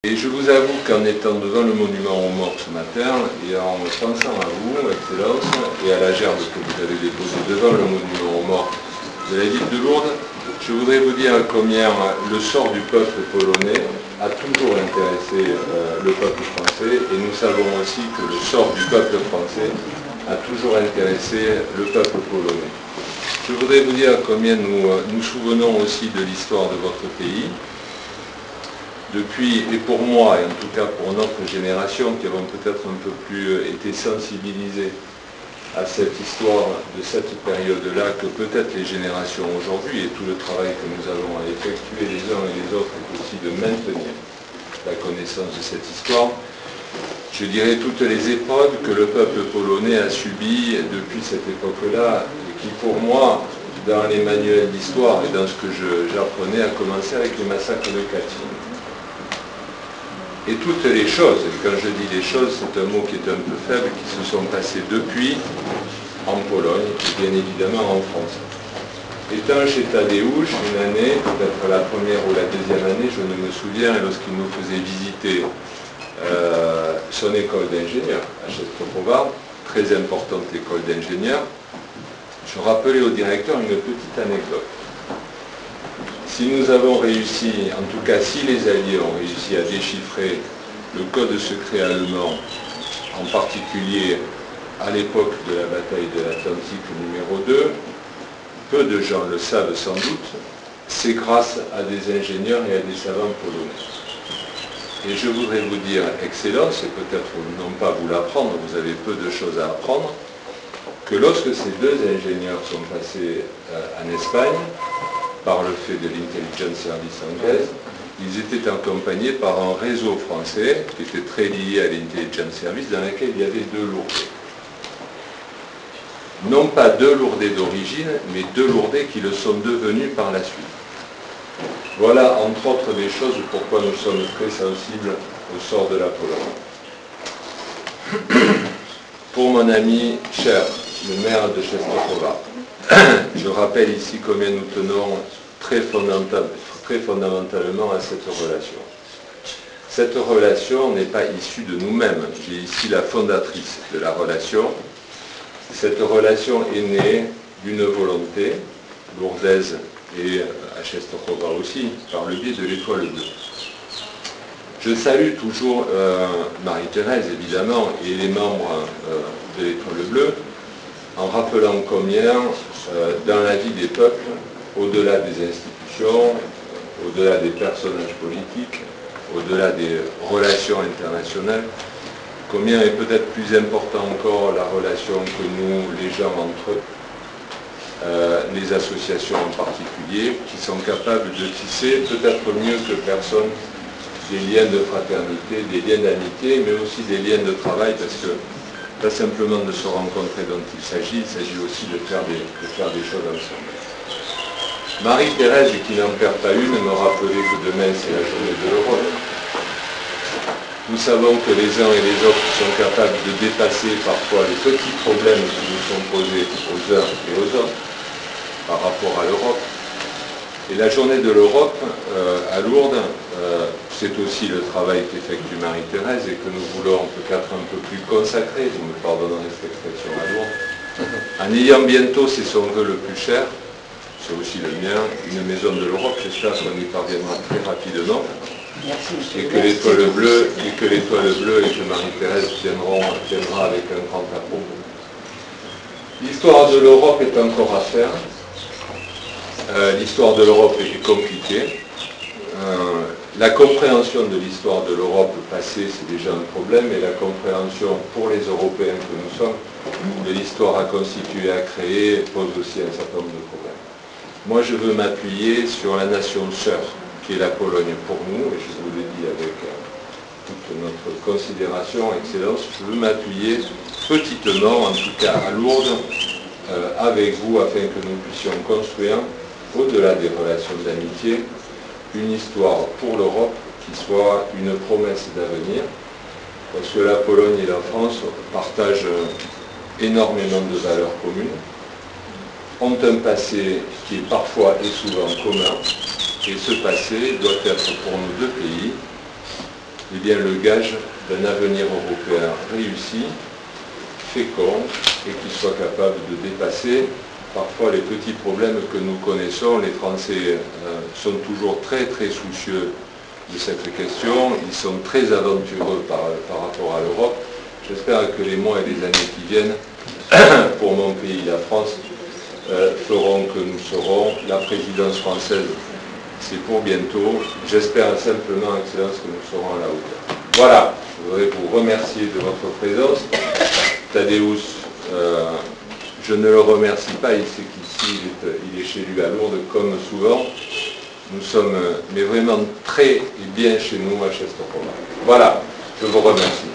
Et je vous avoue qu'en étant devant le monument aux morts ce matin, et en pensant à vous, Excellence, et à la gerbe que vous avez déposée devant le monument aux morts de la ville de Lourdes, je voudrais vous dire combien le sort du peuple polonais a toujours intéressé le peuple français, et nous savons aussi que le sort du peuple français a toujours intéressé le peuple polonais. Je voudrais vous dire combien nous souvenons aussi de l'histoire de votre pays. Depuis, et pour moi, et en tout cas pour notre génération, qui avons peut-être un peu plus été sensibilisés à cette histoire de cette période-là, que peut-être les générations aujourd'hui, et tout le travail que nous avons à effectuer les uns et les autres, est aussi de maintenir la connaissance de cette histoire. Je dirais toutes les épreuves que le peuple polonais a subies depuis cette époque-là, et qui pour moi, dans les manuels d'histoire et dans ce que j'apprenais, a commencé avec les massacres de Katyn. Et toutes les choses, et quand je dis les choses, c'est un mot qui est un peu faible, qui se sont passées depuis en Pologne et bien évidemment en France. Étant chez Tadeusz, une année, peut-être la première ou la deuxième année, je ne me souviens, lorsqu'il nous faisait visiter son école d'ingénieur à Częstochowa, très importante école d'ingénieur, je rappelais au directeur une petite anecdote. Si nous avons réussi, en tout cas si les Alliés ont réussi à déchiffrer le code secret allemand, en particulier à l'époque de la bataille de l'Atlantique numéro 2, peu de gens le savent sans doute, c'est grâce à des ingénieurs et à des savants polonais. Et je voudrais vous dire, Excellence, et peut-être non pas vous l'apprendre, vous avez peu de choses à apprendre, que lorsque ces deux ingénieurs sont passés en Espagne, par le fait de l'intelligence service anglaise, ils étaient accompagnés par un réseau français qui était très lié à l'intelligence service, dans lequel il y avait deux lourdés. Non pas deux lourdés d'origine, mais deux lourdés qui le sont devenus par la suite. Voilà, entre autres, des choses pourquoi nous sommes très sensibles au sort de la Pologne. Pour mon ami cher, le maire de Częstochowa, je rappelle ici combien nous tenons très fondamentalement à cette relation. Cette relation n'est pas issue de nous-mêmes. J'ai ici la fondatrice de la relation. Cette relation est née d'une volonté lourdaise et à Częstochowa aussi, par le biais de l'Étoile Bleue. Je salue toujours Marie-Thérèse, évidemment, et les membres de l'Étoile Bleue, en rappelant combien, dans la vie des peuples, au-delà des institutions, au-delà des personnages politiques, au-delà des relations internationales, combien est peut-être plus important encore la relation que nous, les gens entre eux, les associations en particulier, qui sont capables de tisser peut-être mieux que personne des liens de fraternité, des liens d'amitié, mais aussi des liens de travail, parce que pas simplement de se rencontrer dont il s'agit aussi de faire des choses ensemble. Marie-Thérèse, qui n'en perd pas une, me rappelait que demain c'est la journée de l'Europe. Nous savons que les uns et les autres sont capables de dépasser parfois les petits problèmes qui nous sont posés aux uns et aux autres par rapport à l'Europe. Et la journée de l'Europe à Lourdes, c'est aussi le travail qu'effectue Marie-Thérèse et que nous voulons peut-être un peu plus consacrer, vous me pardonnerez cette expression à Lourdes, en ayant bientôt, c'est son vœu le plus cher, c'est aussi le mien, une maison de l'Europe, j'espère qu'on y parviendra très rapidement. Merci, et que l'Étoile Bleue et que Marie-Thérèse tiendra avec un grand approche. L'histoire de l'Europe est encore à faire. L'histoire de l'Europe est compliquée. La compréhension de l'histoire de l'Europe passée, c'est déjà un problème, et la compréhension pour les Européens que nous sommes de l'histoire à constituer, à créer, pose aussi un certain nombre de problèmes. Moi, je veux m'appuyer sur la nation sœur, qui est la Pologne pour nous, et je vous l'ai dit avec toute notre considération, Excellence, je veux m'appuyer petitement, en tout cas à Lourdes, avec vous, afin que nous puissions construire, au-delà des relations d'amitié, une histoire pour l'Europe qui soit une promesse d'avenir, parce que la Pologne et la France partagent énormément de valeurs communes, ont un passé qui est parfois et souvent commun, et ce passé doit être pour nos deux pays eh bien, le gage d'un avenir européen réussi, fécond, et qui soit capable de dépasser parfois les petits problèmes que nous connaissons. Les Français sont toujours très très soucieux de cette question, ils sont très aventureux par rapport à l'Europe. J'espère que les mois et les années qui viennent, pour mon pays, la France, feront que nous serons la présidence française. C'est pour bientôt. J'espère simplement, Excellence, que nous serons à la hauteur. Voilà, je voudrais vous remercier de votre présence. Tadeusz, je ne le remercie pas, il sait qu'ici il est chez lui à Lourdes comme souvent. Nous sommes mais vraiment très bien chez nous à Częstochowa. Voilà, je vous remercie.